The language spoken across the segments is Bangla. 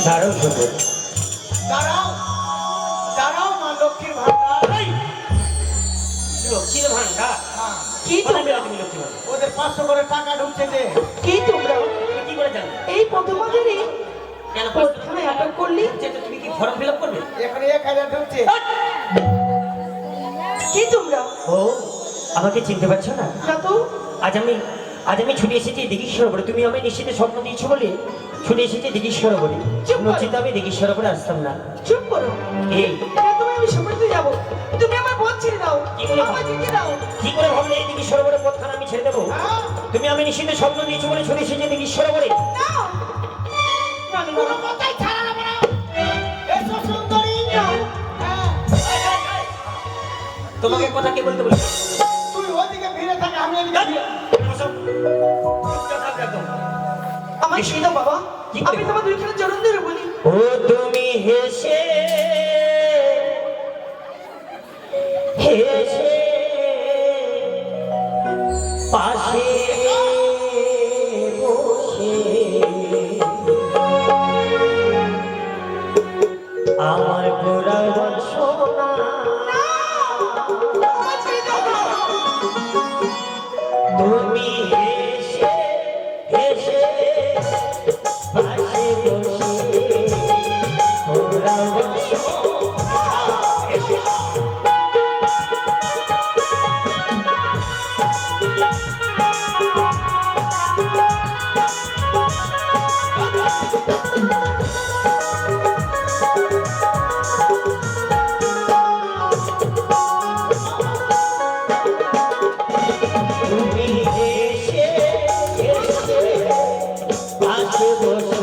দাঁড়াও শুধু, দাঁড়াও দাঁড়াও মা লক্ষ্মীর ভান্ডার। লক্ষ্মীর ভান্ডার? কি তোমরা? ওদের 500 করে টাকা ঢুকছে যে। কি তোমরা? তুমি কি করে জানো? এই প্রথমবারেরই কেন প্রথমে আটক করলি? তুমি কি ফর্ম ফিল আপ করবে? এখানে 1000 ঢুকছে। কি তোমরা? ও, আমাকে চিনতে পারছো না? না তো। আজ আমি ছুটে এসেছি দিঘির সরোবরে। তুমি আমায় নিশ্চিত স্বপ্ন দিয়েছো বলে ছুটে এসেছি দিঘির সরোবরে। চুপ কর। নচিত আমি দিঘির সরোবরে আসতাম না। চুপ করো। এই এটা তুমি আমি সমুদ্রে যাব। তুমি আমার পথ ছেড়ে দাও। কি করে? আমায় যেতে দাও। কি করে ভাবলে এই দিঘির সরোবরে পথখানা আমি ছেড়ে দেবো? হ্যাঁ? তুমি আমি নিশ্চিত স্বপ্ন দিয়েছো বলে ছুটে এসেছি দিঘির সরোবরে। না। না, না, কোনো না। কথাই ছাড়া যাবে না। এসো সুন্দরী। হ্যাঁ। তোমাকে কথা কে বলতে বলেছে? তুই ওদিকে ভিড়ে থাকে, আমি এদিকে ভিড়ে। আমায় ছেড়ে দাও বাবা। কি করে? আমি তোমার দুইখানে চরণ ধরে বলি। ও তুমি হেসে হেসে পাশে বসে আমার গোড়া সোনা, আমায় ছেড়ে দাও বাবা। তুমি হেসে হেসে পাশে বসে গোড়া তুমি হেসে হেসে পাশে বসে গোড়া তুমি হেসে হেসে পাশে কি বলছো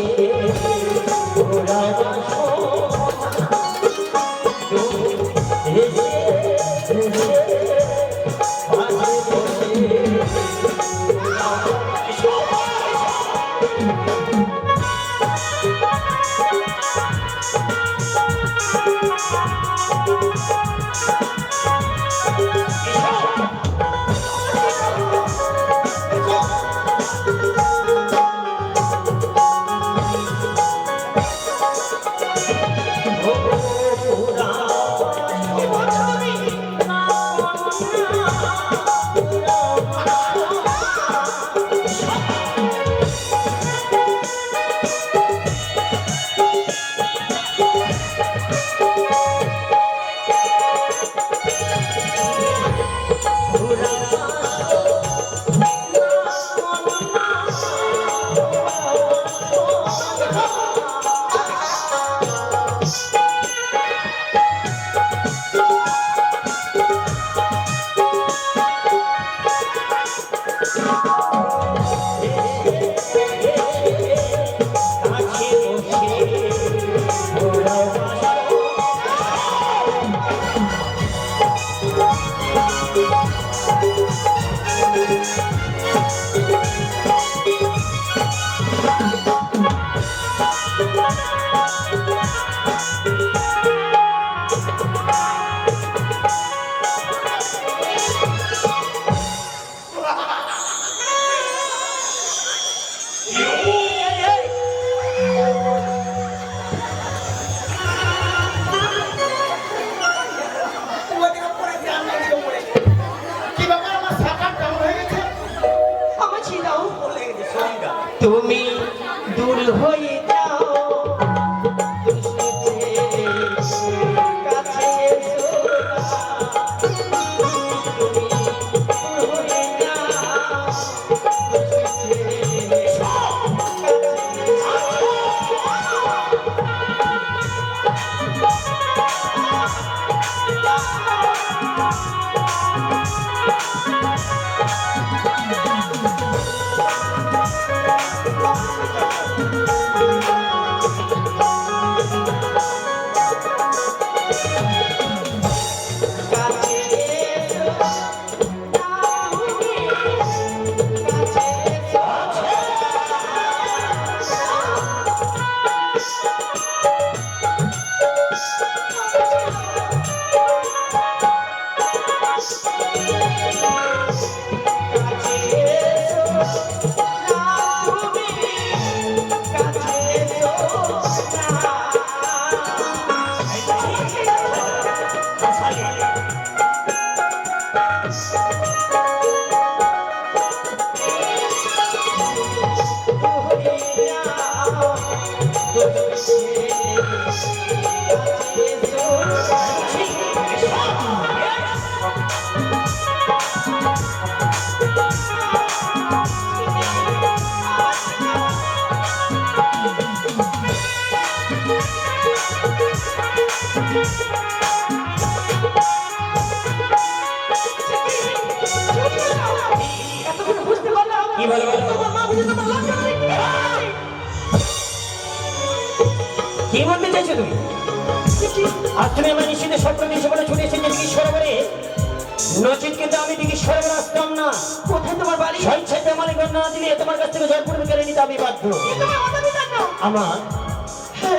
তুমি? তুই ওদিকে পড়েছি, আমি এদিকে পড়েছি। কি ব্যাপার, আমার শাখার কেমন হয়ে গেছে? আমায় ছেড়ে দাও। তুমি দূর হয়ে যাও, কাছে এসো না। তুমি দূর হয়ে যাও। কাছে এসো না তুমি। কাছে এসো কাছে এসো না তুমি। কাছে এসো না। এতক্ষণ বুঝতে পারলাম কি বলো বলো? তোমার মা বুঝে তোমার লজ্জা নেই। কি বলতে চাইছো তুমি? আর তুমি আমার নিশ্চিত স্বপ্ন দিয়েছো বলে ছুটে এসেছে দিঘির সরোবরে, নচিত কিন্তু আমি দিঘির সরোবরে আসতাম না। কোথায় তোমার বাড়ি? স্বেচ্ছাতে মালিক না দিলে তোমার কাছ থেকে জল পূরণ করে নিতে আমি বাধ্য। তুমি আমাকে জানো? আমার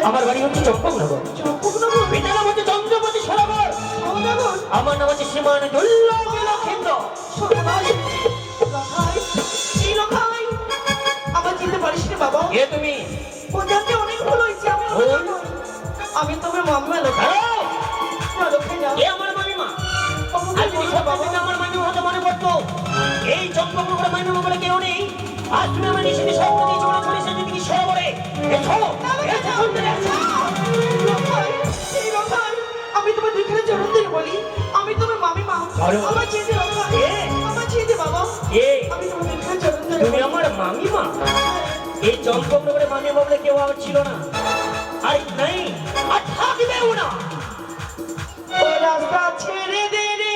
আমার বাড়ি হচ্ছে চম্পকনগর, চম্পকনগর? পিতার নাম হচ্ছে চন্দ্রপতি সরোবর, সৌদাগর? আমার নাম হচ্ছে সীমান দুল্লভ লক্ষেন্দ্র। সর্বনাশ! লখাই, এই লখাই, আমার চিনতে পারিস রে বাবা? এ তুমি? ওদেরকে অনেক ভুল হয়েছে, আমি অনেক ভুল হয়েছে। আমি তোমার মাম্মা লখাই। হ্যালো, না লখাই না। এ আমার মামিমা। বাবা, আর যদি বলো স্বপ্ন বাবা। থেকে আমার মামিমা হতে মনে পড়তো, এই চম্পকনগরে মামিমা বলে কেউ নেই। আজ তুমি আমার নিশ্চিত স্বপ্ন দিয়েছো বলে ছুটে এসেছে দিঘির সরোবরে। এসো, এসো, শুনতে যাচ্ছি। লখাই, এই লখাই, আমি তোমার দুইখানে চরণ দিয়ে বলি, আমি তোমার মামিমা। আরে। আমার চিনতে লখাই, এ। আমার চিনতে বাবা। এ, আমি তোমার দুইখানে চরণ দিয়ে তুমি বলি। আমার মামিমা? এই চম্পকনগরে মামিমা বলে কেউ আমার ছিল না, আর নাই, আর থাকবেও না। ও রাস্তা ছেড়ে দে রে,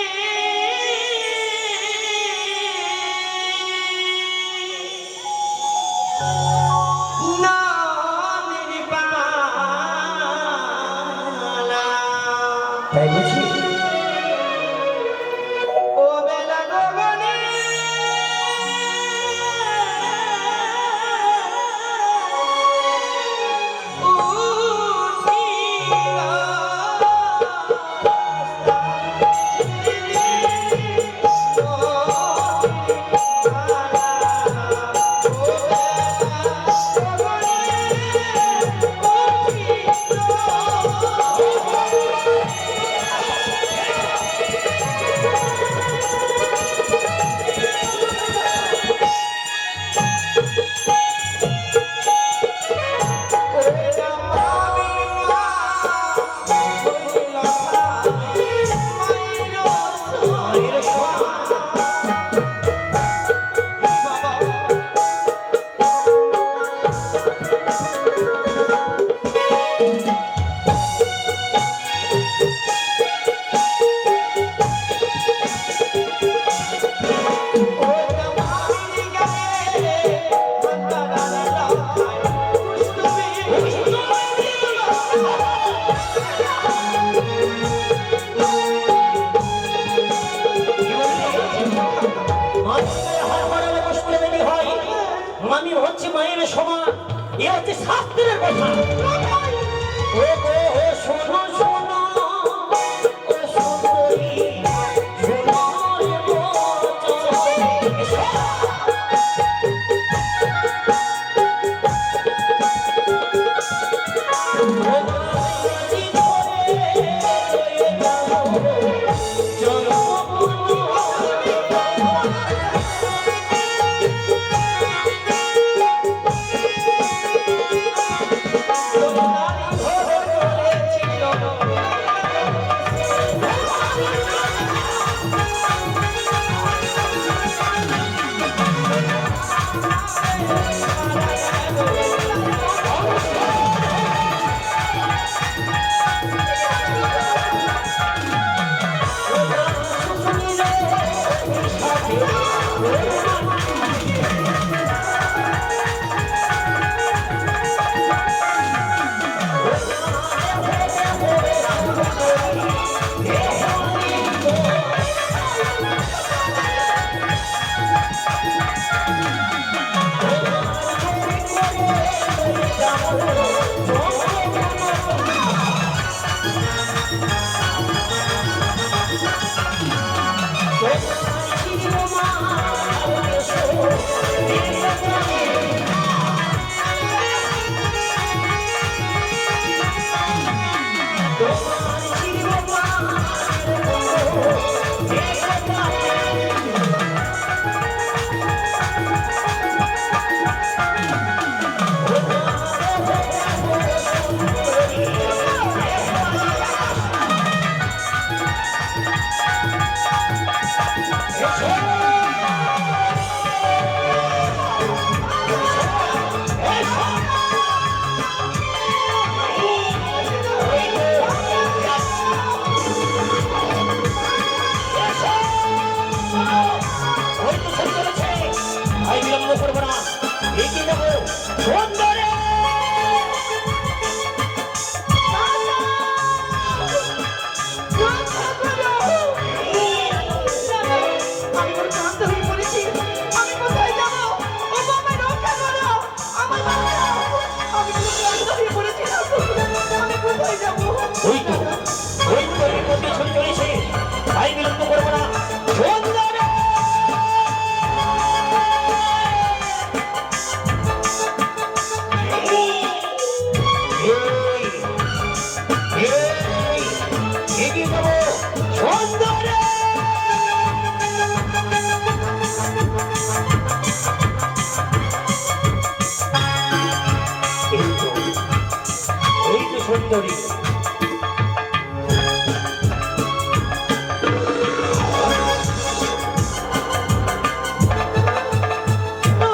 নামের বালা। তাই বুঝি? ও বেলা গগনে, মায়ের সমান। মামি হচ্ছে মায়ের সমান, এ হচ্ছে শাস্ত্রের কথা। ও গো ও শোনো শোনো, ও সুন্দরী, শোনো রে বচন। ও মায়াজি ধরে রয়ে গেল জনমন। এই এই এগিয়ে যাবো সুন্দরে। এই তো সুন্দরী। না,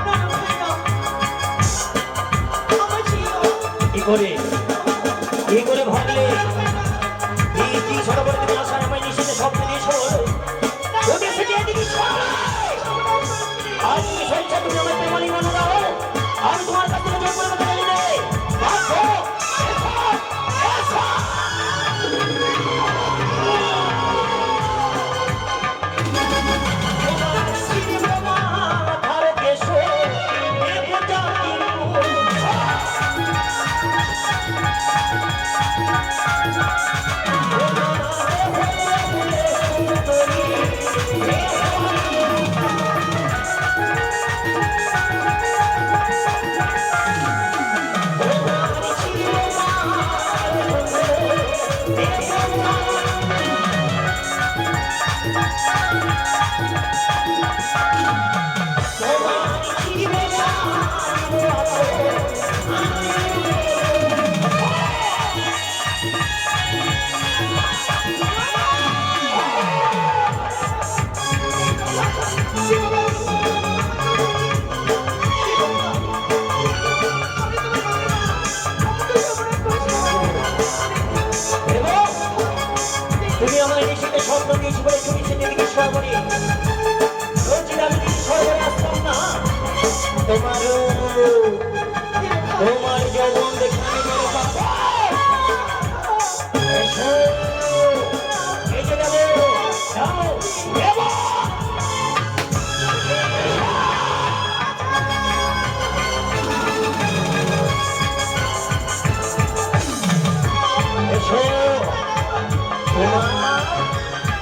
না, না, ভাই, না। আমার ছিল। কি করে ভাবলে এই যে সরোবর থেকে আসার আমায় নিষেধে শব্দ দিয়েছ ওদের থেকে এদিকে সর। আর তুমি স্বেচ্ছা তুমি আমার প্রেমালি মনে দাও আমি তোমার কাছ থেকে জোর করে বলে দিলে আসো, এসো, এসো। তোমার সিনেমা ধারে এসো, এ জাতির তুমি আমার নিষেধে শব্দ দিয়েছি বলে তুমি সেদিকে সরবরে রোজির আমি যদি সরবরে আসতাম না তোমার যৌবন দেখে আমি মেরে পাবো। এসো, এসে যাবো, যাও, যাবো। এসো,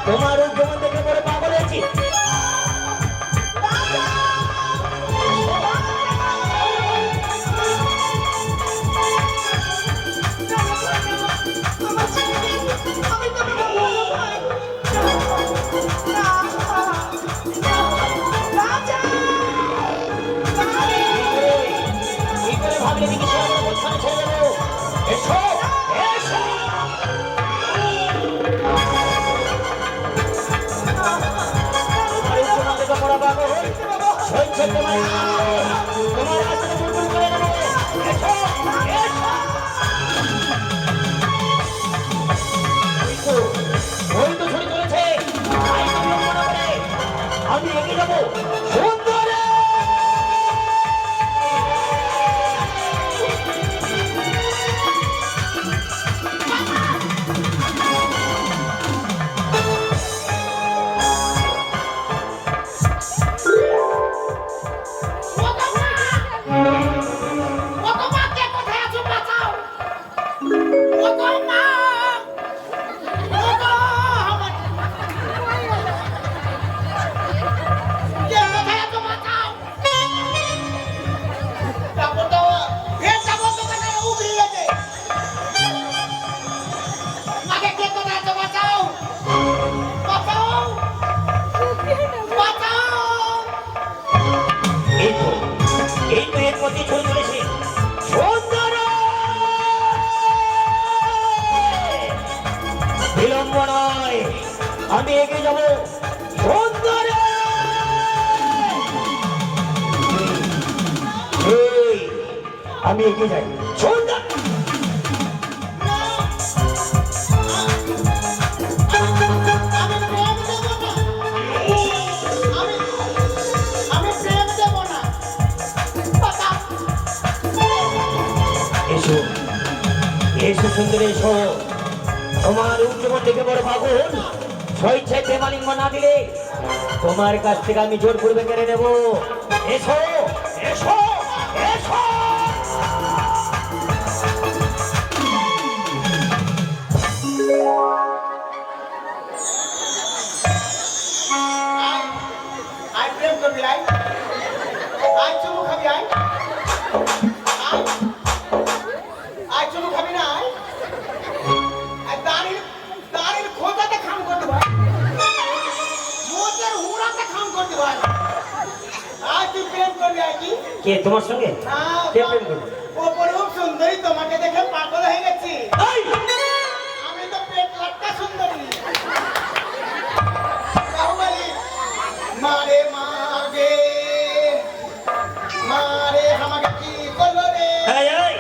তোমার উদ্যমন দেখে পরে পাগল হয়েছি। কি করে ভাবলে দিকে সরবরে কোথায় ছেড়ে যাবো? এসো, এসো। পড়া পাবো সহ্য তোমার কাছে বুলবুল করে নেবো। এসো, এসো। ওই তো ছড়ি চলেছে আমি এগিয়ে যাবো সুন্দরে। এই তো এর মধ্যে ছড়ি চলেছে সুন্দরে। বিলম্ব নয় আমি এগিয়ে যাবো সুন্দরে। আমি এগিয়ে যাই সুন্দর। এসো, এসো সুন্দর, এসো। তোমার উচ্চমন দেখে বড় পাগল স্বেচ্ছায় প্রেমালিঙ্গ না দিলে তোমার কাছ থেকে আমি জোর পূর্বে কেড়ে নেব। এসো, এসো, এসো। আয় প্রেম করবি, আয় আয় চুমু খাবি, আয় আয় কে তোমার সঙ্গে না, কে প্রেম করবে? অপরূপ সুন্দরী, তোমাকে দেখে পাগল হয়ে গেছি। এই! আমি তো পেট লাট্টা সুন্দরী। বাহুবলী, মারে মাগে, মারে আমাকে কি করলো রে? এই, এই!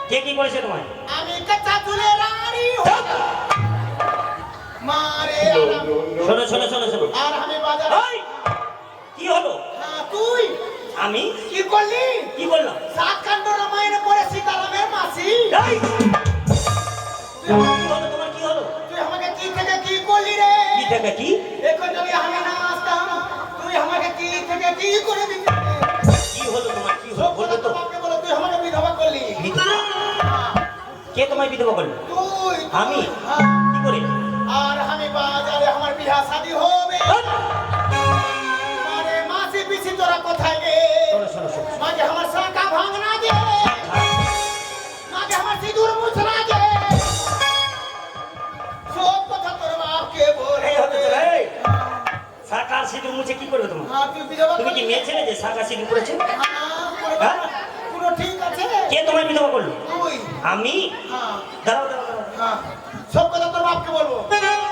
কে কি করেছে তোমায়? আমি কাঁচা চুলে রানী চুপ! মারে শোনো শোনো শোনো শোনো আর আমি বাজার। এই! কি হলো? তুই আমি কি করলি? কি বললাম? সাতকাণ্ড রামায়ণে পড়ে সীতারামের মাসি। এই! কি হলো তোমার, কি হলো? তুই আমাকে কি থেকে কি করলি রে? কি থেকে কি? এখন যদি আমি না আসতাম, তুই আমাকে কি থেকে কি করে দিতি? কি হলো তোমার, কি হলো বলবে তো? বাপকে বলো, তুই আমাকে বিধবা করলি। বিধবা? কে তোমায় বিধবা করলো? তুই আমি? হ্যাঁ। কি করে? আর আমি বাজারে আমার বিয়া শাদী হবে। এই! আরে মাসি পিসি তোরা কোথায় গে? শোনো শোনো শোনো মাঝে আমার শাঁখা ভাঙনা গে, মাঝে আমার সিঁদুর মুছনা গে। সব কথা তোর বাপকে এই হতে বলে। চলে, এই! শাক আর সিঁদুর মুছে কি করবে তোমার? হ্যাঁ, তুই বিধবা তুমি কি করলি? মেয়ে ছেলে যে শাক আর সিঁদুর করেছে? হ্যাঁ, পুরো ঠিক আছে। কে তোমায় বিধবা করলো? তুই আমি? হ্যাঁ, দাঁড়াও দাঁড়াও দাঁড়াও। হ্যাঁ, সব কথা তোর বাপকে বলবো।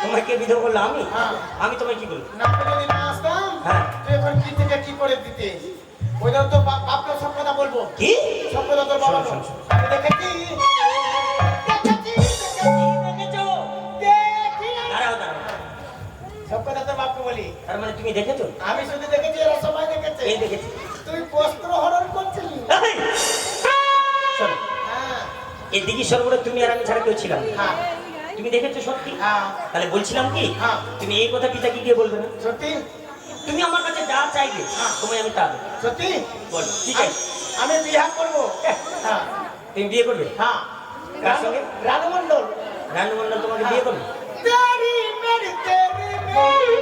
তোমায় কে বিধবা করলো? আমি? হ্যাঁ। আমি তোমায় কি করবো? না যদি না আসতাম, হ্যাঁ। তুই এখন কি থেকে কি করে দিতে? ওইটা তো বাপকে সব কথা বলবো। কি? সব কথা তোর বাবা শোনো, শোনো, আমি দেখেছি, দেখেছি, দেখেছো? দেখি। দাঁড়াও দাঁড়াও। সব কথা তোর বাপকে বলি। তার মানে তুমি দেখেছো? আমি শুধু দেখেছি, এরা সবাই দেখেছে। কে দেখেছে? তুই বস্ত্র হরণ করছিলি। এই! শোনো, হ্যাঁ, এই দিঘি সরোবরে তুমি আর আমি ছাড়া কেউ ছিলাম না। হ্যাঁ, তুমি দেখেছো সত্যি? হ্যাঁ, তাহলে বলছিলাম কি, হ্যাঁ। তুমি এই কথা পিতাকে গিয়ে বলবে না? সত্যি, তুমি আমার কাছে যা চাইবে তোমায় আমি তা দেবো। সত্যি। বলো কি চাই? আমি বিয়া করবো। হ্যাঁ, তুমি বিয়ে করবে? হ্যাঁ। কার সঙ্গে? রানু মণ্ডল। রানু মন্ডল তোমাকে বিয়ে করবে? তেরি মেরি তেরি মেরি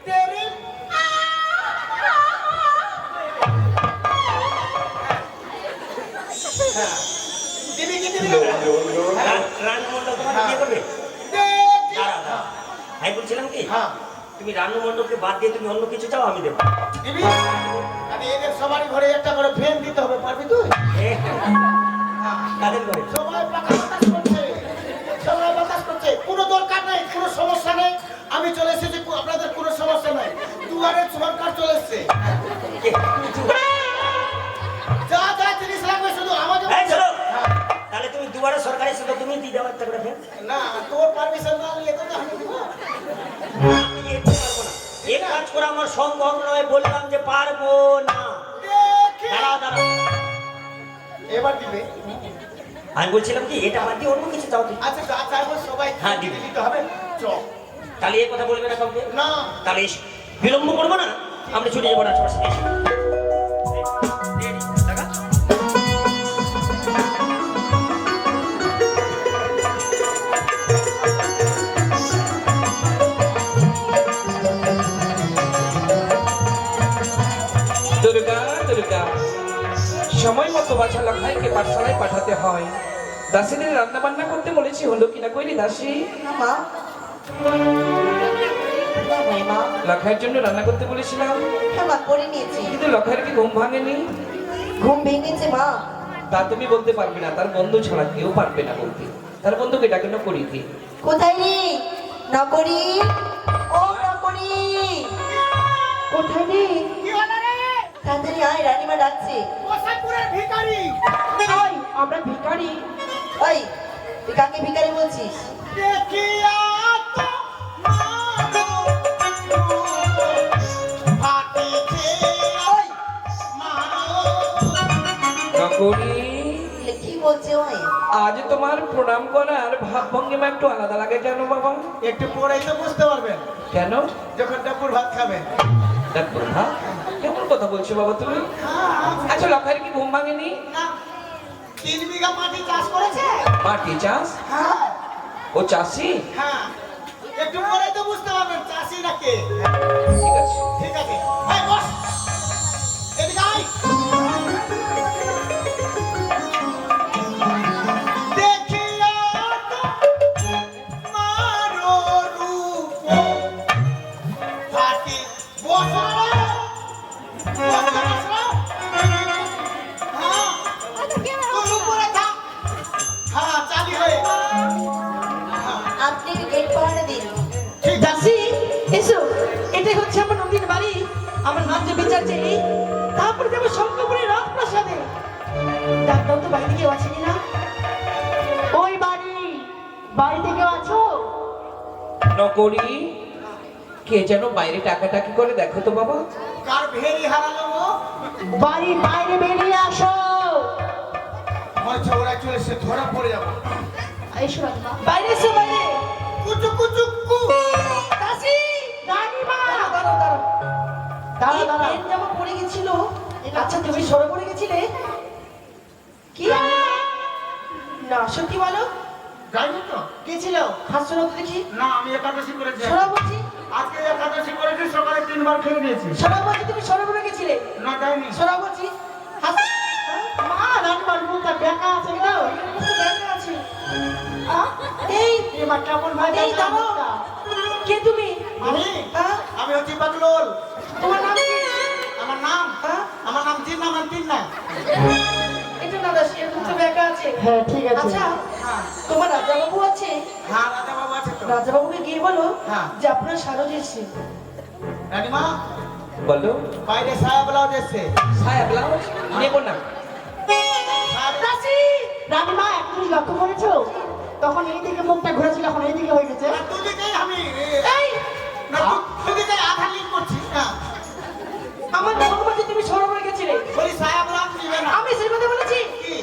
তেরি। হ্যাঁ, দিবি কি দিবি না? রানু মন্ডল তোমাকে বিয়ে করবে? দেখি। দাঁড়াও দাঁড়াও। আমি বলছিলাম কি, হ্যাঁ, তুমি রানু মন্ডলকে বাদ দিয়ে তুমি অন্য কিছু চাও, আমি দেবো। দিবি। আরে এদের সবারই ঘরে একটা করে ফ্যান দিতে হবে, পারবি তুই? এ, কাদের করে? সবাই বাতাস করছে, সবাই বাতাস করছে। কোনো দরকার নাই, কোনো সমস্যা নেই। আমি চলে এসেছি, আপনাদের কোনো সমস্যা নাই। দুয়ারে সরকার চলে এসছে। কে? কিছু? যা যা জিনিস লাগবে শুধু আমাকে এই চলো। হ্যাঁ। তাহলে তুমি দুবারে সরকারি সুযোগ তুমি দিয়ে দাও একটা করে ফের। না, তোর পারমিশন না নিয়ে তো আমি দিব। আমি যেতে পারবো না। এই কাজ করা আমার সম্ভব নয়, বললাম যে পারবো না। দেখি। দাঁড়াও দাঁড়াও। এবার দিবে। আমি বলছিলাম কি, এটা বাদ দিয়ে অন্য কিছু চাও তুমি। আচ্ছা, যা চাইবো সবাই হ্যাঁ, দিবি। দিতে হবে। চ। তাহলে এই কথা বলবে না কাউকে? না, তাহলে এসো। বিলম্ব করবো না, আমরা ছুটে যাবো রাজবাড়ি। এসো। টাকা? দুর্গা দুর্গা, সময় মতো বাছা লাখাইকে পাঠশালায় পাঠাতে হয়। দাসীদের রান্না বান্না করতে বলেছি, হলো কিনা কইলি দাসী? মা মা লাখাইয়ের জন্য রান্না করতে বলেছিলাম, হ্যাঁ মা করে নিয়েছি। কিন্তু লাখাইয়ের কি ঘুম ভাঙেনি? ঘুম ভেঙেছে মা। তা তুমি বলতে পারবে না, তার বন্ধু ছাড়া কেউ পারবে না বলতে। তার বন্ধুকে ডাকে না করি কি? কোথায় রে নকরি? ও নকরি, কোথায় রে? কি হলো রে? তাড়াতাড়ি আয়, রানীমা ডাকছে। গোসাইপুরের ভিখারি। ওই আমরা ভিখারি? ওই তুই কাকে ভিখারি বলছিস? দেখিয়া তো মানো ফাটিছে। ওই মানো। নকরি, এ কি বলছে ওই? আজ তোমার প্রণাম করার ভাব ভঙ্গিমা একটু আলাদা লাগে কেন বাবা? একটু পরেই তো বুঝতে পারবেন, কেন? যখন দুপুর ভাত খাবেন। দেখো হ্যাঁ, কেমন কথা বলছো বাবা তুমি? আচ্ছা, লাখাইয়ের কি ঘুম ভাঙেনি? না, 3 বিঘা মাটি চাষ করেছে। মাটি চাষ? হ্যাঁ, ও চাষি? হ্যাঁ, একটু পরেই তো বুঝতে পারবেন চাষি নাকি। ঠিক আছে। ঠিক আছে, এই বস, এদিকে আয়। দেখিয়া তো মারো রূপ ফাটি। বস রে, বস রে, বস রে। এটাই হচ্ছে আমার নদীর বাড়ি। আমার ন্যায্য বিচার চেয়ে তারপরে যাবো শঙ্করপুরের রাজপ্রাসাদে। ডাক্তার তো বাড়িতে কেউ আছে কিনা? ওই বাড়িতে কেউ আছো? নকরি কে যেন বাইরে টাকাটাকি করে, দেখো তো বাবা। কার ভেরি হারালো গো? বাড়ির বাইরে বেরিয়ে আসো। মরছে ওরা চলেছে, ধরা পড়ে যাবো। এসো রাজমা, বাইরে এসো, বাইরে। কুচু কুচু কু। দাসী, রানীমা। দাঁড়াও। পেন জামা পরে গেছিল। আচ্ছা তুমি সরে পড়ে গেছিলে? কি? না সত্যি বলো। যাইনি তো? কে ছিল? হাসছো না তো দেখি। না, আমি একাদশী করেছি। সরা বলছি। আজকে একাদশী করেছি, সকালে 3 বার খেয়ে নিয়েছি। সরা বলছি, তুমি সরে পড়ে গেছিলে। না, যাইনি। সরা বলছি। মা রানীমার মুখটা দেখা আছে না? দেখা আছে। এই এবার কেমন ভাই? এই দাও। কে তুমি? আমি হ্যাঁ? আমি হচ্ছি বাকলোল। তোমার নাম কি? আমার নাম হ্যাঁ? আমার নাম তিন নাম তিন না। এটা না দাসী, এরকম তো ব্যাকা আছে। হ্যাঁ ঠিক আছে। আচ্ছা হ্যাঁ তোমার রাজাবাবু আছে? হ্যাঁ, রাজা বাবু আছে তো। রাজাবাবুকে গিয়ে বলো হ্যাঁ। যে আপনার সারজ এসছে। রানীমা, বলো। বাইরে সায়া ব্লাউজ এসছে। ছায়া ব্লাউজ নেবো না। দাসী, রানীমা এক জিনিস লক্ষ্য করেছো? তখন এই দিকে মুখটা ঘুরেছিল, এখন এই দিকে হয়ে গেছে। না, দুদিকেই আমি এই না, দুদিকেই আধা লিঙ্ক করছি। হ্যাঁ, আমার মন বলছে তুমি সরে পড়ে গেছিলে। বলি সায়া ব্লাউজ নিবে না। আমি সেই কথা বলেছি। কি?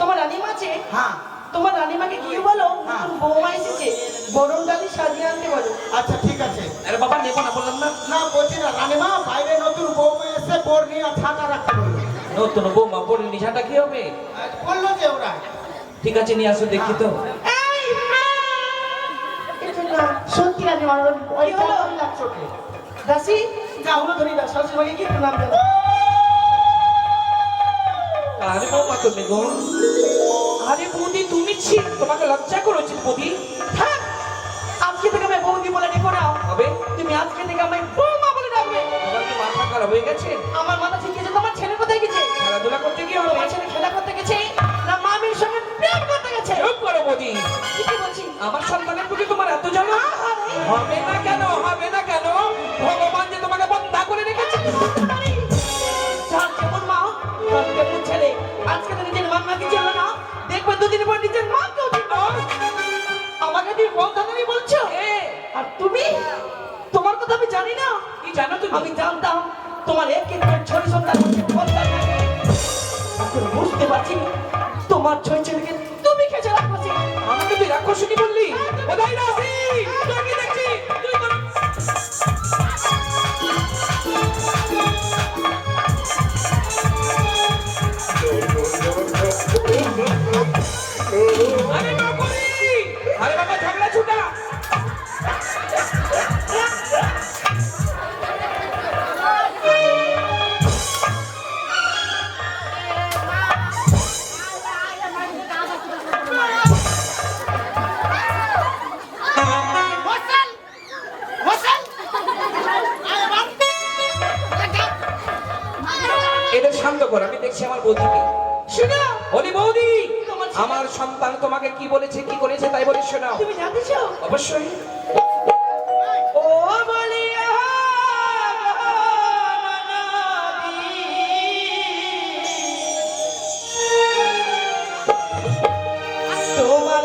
তোমার রানীমা আছে? হ্যাঁ, তোমার রানীমাকে গিয়ে বলো হ্যাঁ। নতুন বৌমা এসেছে, বরণ ডালি সাজিয়ে আনতে বলো। আচ্ছা ঠিক আছে। আরে বাবা নেবো না বললাম না। না বলছি না, রানীমা বাইরে নতুন বউমা এসে বোর নিয়ে ছাতা রাখতে বললো। নতুন বৌমা পরে নিশাটা কি হবে? বললো যে ওরা। ঠিক আছে নিয়ে আসো দেখি তো। এই এটা না সত্যি রানীমা, ওই হলো লাগছো কে? দাসী যাও না, ধরি দাও শাশুড়ি কি নাম দেবো? আরে বৌমা তুমি গো। আরে বৌদি তুমি ছি, তোমাকে লজ্জা করেছি বৌদি। হ্যাঁ, আজকে থেকে আমি বৌদি বলে ডেকো না। হবে তুমি আজকে থেকে আমি বৌমা বলে ডাকবে। তোমার কি মাথা খারাপ হয়ে গেছে? আমার মাথা ঠিক আছে। তোমার ছেলে কোথায় গেছে? খেলাধুলা করতে কি হবে? তোমার ছেলে খেলা করতে গেছে না মামির সঙ্গে প্রেম করতে গেছে? চুপ করো বৌদি। ঠিকই বলছি। আমার সন্তানের প্রতি তোমার এত জ্বালা? হবে না কেন? হবে না কেন? ভগবান যে তোমাকে বন্ধা করে রেখেছে। যার যেমন মা তার তেমন ছেলে। আজকে তো নিজের মাকে ছিল না, দেখবে দুদিন পর নিজের মাকেও ছিল। আমাকে তুমি বন্ধনী বলছো? আর তুমি? তোমার কথা আমি জানি না। কি জানো তুমি? আমি জানতাম তোমার একের পর ছয় সন্তান হচ্ছে সন্তান থাকে। এখন বুঝতে পারছি তোমার ছয় ছেলেকে তুমি খেয়ে রাখছি। আমাকে তুই রাক্ষসী বললি? কোথায় রাখি? তুই কি দেখছি? তুই করো। আরে নকরি! আরে বাবা ঝগড়া ছুটা! হোসেন হোসেন এদের শান্ত কর, আমি দেখছি আমার বৌদিকে। শুনো, বলি বৌদি, তোমার ছেলে- আমার সন্তান তোমাকে কি বলেছে কি করেছে তাই বলে শোনাও। তুমি জানতে চাও? অবশ্যই। ও বলিয়া তোমার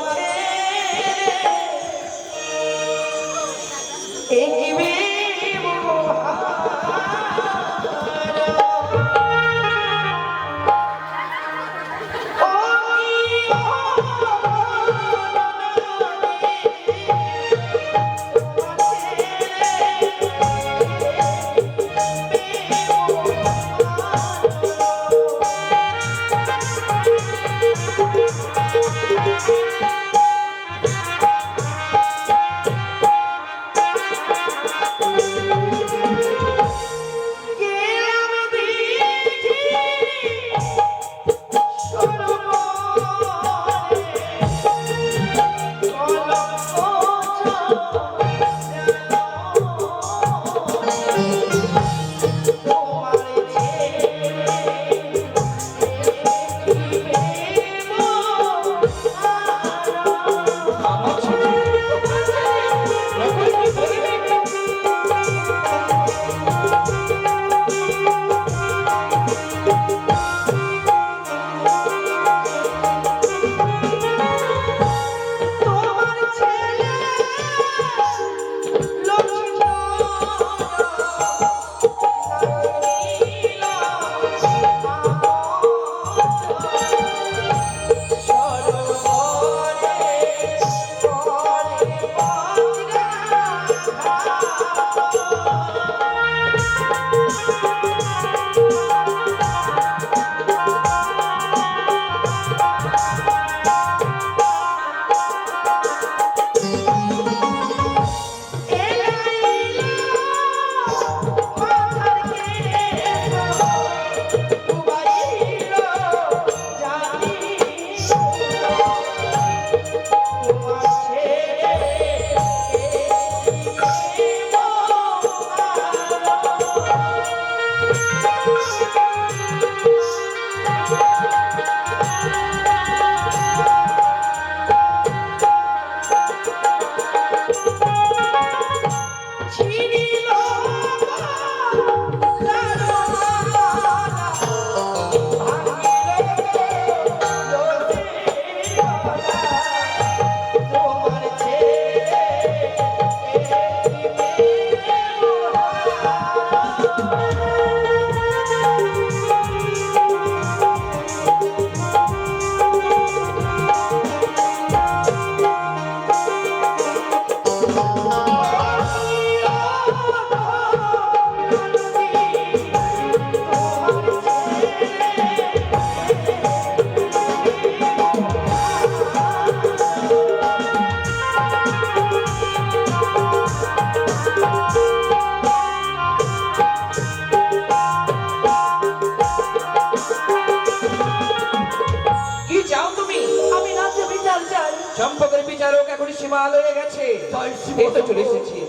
চম্পকের বিচারক এখন সীমালয়ে গেছে। জয় শিব এই তো চলে শম্ভু। এসেছি।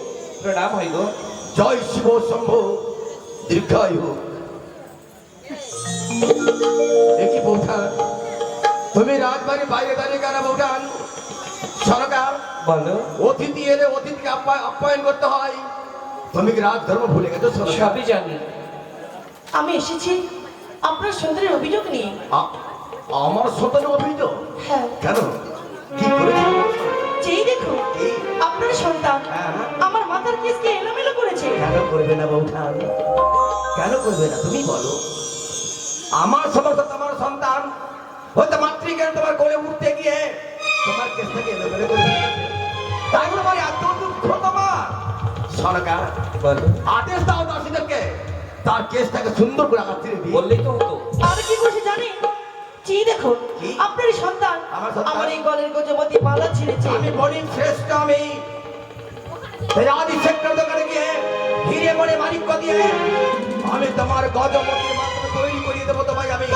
প্রণাম হয় গো। জয় শিব শম্ভু, দীর্ঘায়ু। একই বৌঠান, তুমি রাজবাড়ির বাইরে দাঁড়িয়ে কেন বৌঠান? সরকার বলো। অতিথি এলে অতিথিকে আপ্যায়ন করতে হয়। তুমি কি রাজধর্ম ভুলে গেছো সরকার? সবই জানি। আমি এসেছি আপনার সুন্দরের অভিযোগ নিয়ে। আমার সন্তানের অভিযোগ? হ্যাঁ, কেন, কি করেছে? যেই দেখুন কি? আপনার সন্তান হ্যাঁ। আমার মাথার কেসকে এলোমেলো করেছে। কেন করবে না বৌঠান? কেন করবে না তুমি বলো? আমার সমস্ত তোমার সন্তান হয়তো মাতৃজ্ঞান তোমার কোলে উঠতে গিয়ে তোমার কেসটাকে এলোমেলো করে দিয়েছে। তাই তোমার এত দুঃখ তোমার? সরকার বলো। আদেশ দাও দাসীদেরকে তার কেসটাকে সুন্দর করে আঘাত দিয়ে দিই। বললেই তো হতো। আর কি করছে জানেন? যেই দেখুন কি? আপনার সন্তান আমার সন্তান? আমার এই গলের গজমতি মালা ছিঁড়েছে। আমি বলি শ্রেষ্ঠ আমি রাজি সেক্টর দোকানে গিয়ে হিরে মনে মালিক্য দিয়ে আমি তোমার গজমতির মাধ্যমে তৈরি করিয়ে দেবো তোমায় আমি।